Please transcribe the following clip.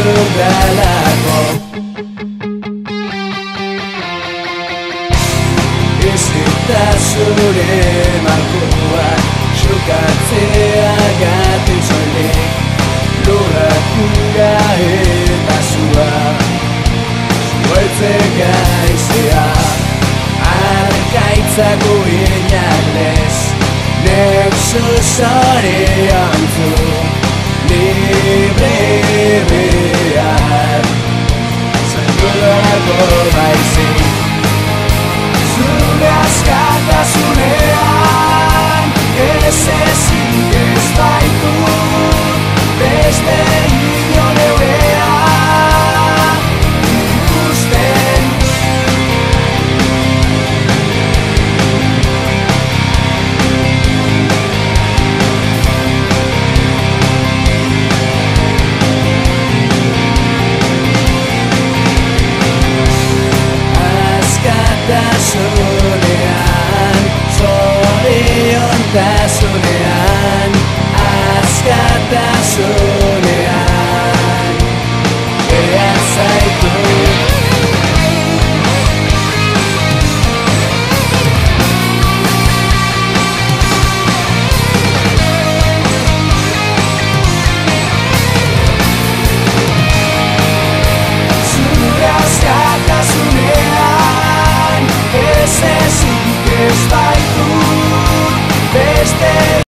dudalako. Ezita zure malkoa xokatzeagatik soilik, lurrak ura eta zua, zueltze gaizea, arkaitzako inak lez, nek zuzorian zu, libre behar, zendurako baizik. Zure askatasunean, ez ezik ez baitu, beste inon eurean ikusten. Askatasunean, zoriontasunean,